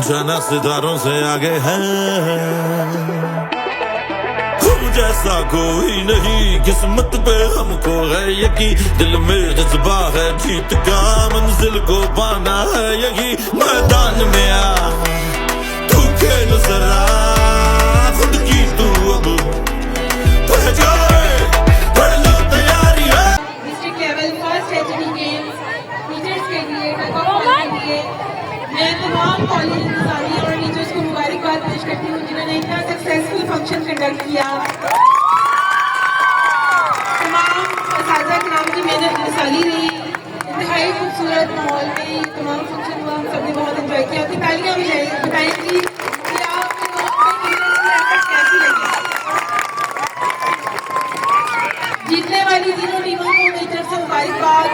जाना सितारों से आगे है। हम जैसा कोई नहीं, किस्मत पे हमको है यकीन, दिल में जज्बा है जीत का, मंजिल को पाना है यही। मैदान में आ तू खेल जरा, खुद की तू अब पहचान, पढ़ लो तैयारी है। District level first HD games teachers के लिए के लिए मैं तमाम कॉलेज इंतजामिया और टीचर्स को मुबारकबाद पेश करती हूँ जिन्होंने इतना सक्सेसफुल फंक्शन कंडक्ट किया। तमाम असातिज़ा किराम की मेहनत मिसाली रही, इंतहाई खूबसूरत माहौल में तमाम फंक्शन हुआ, हम सबने बहुत इंजॉय किया। आपकी तालियां भी बताएंगी कि आपको कैसी लगी। जीतने वाली तीनों टीमों को मेरी तरफ से मुबारकबाद।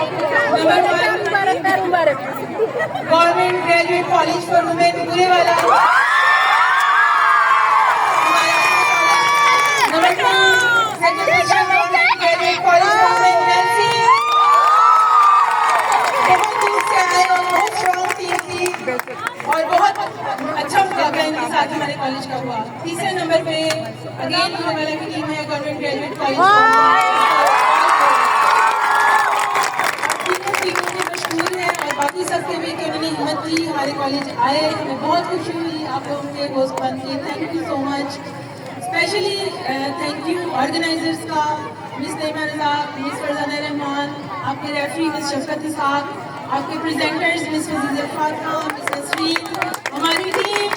Number 1 government graduate college for women Burewala, number 2 second government graduate college for women Nancy. बहुत दूर से आए और बहुत स्ट्रॉन्ग टीम थी और बहुत अच्छा मुकाबला इनके साथ हमारे कॉलेज का हुआ। तीसरे नंबर पे अगेन बुरेवाला की टीम है, गवर्नमेंट ग्रेजुएट कॉलेज बाकी सबके भी कि उन्होंने हिम्मत दी, हमारे कॉलेज आए, हमें बहुत खुशी हुई आप लोगों के दोस्त बन के। Thank you so much. Specially thank you organisers का, मिस नईमा रज़ा, मिस फरजाना रहमान, आपके रेफरी मिस शफकत इसाक, आपके presenters miss Faziza Fatima, miss Nasreen, हमारी टीम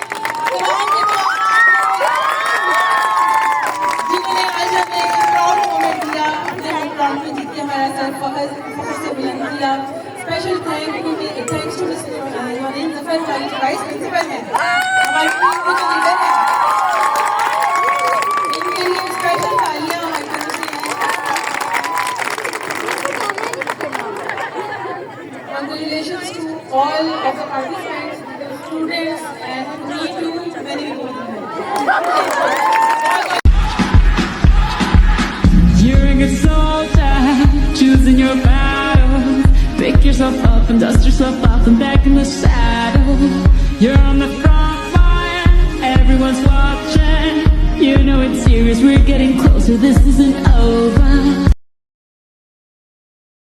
जिन्होंने आज हमें एक प्राउड मोमेंट दिया, अपने होम ग्राउंड में जीत के हमारा सर फख्र से बुलंद किया। Special thanks to Naureen Zafar vice principal हैं, हमारी टीम के जो लीडर हैं, इनके लिए स्पेशल तालियां हमारी तरफ से हैं। Congratulations to all of the participants, the students and me too, very important. You're a good soldier, choosing your battles. Pick yourself up and dust yourself off and back in the saddle. You're on the front line, everyone's watching. You know it's serious, we're getting closer, this isn't over.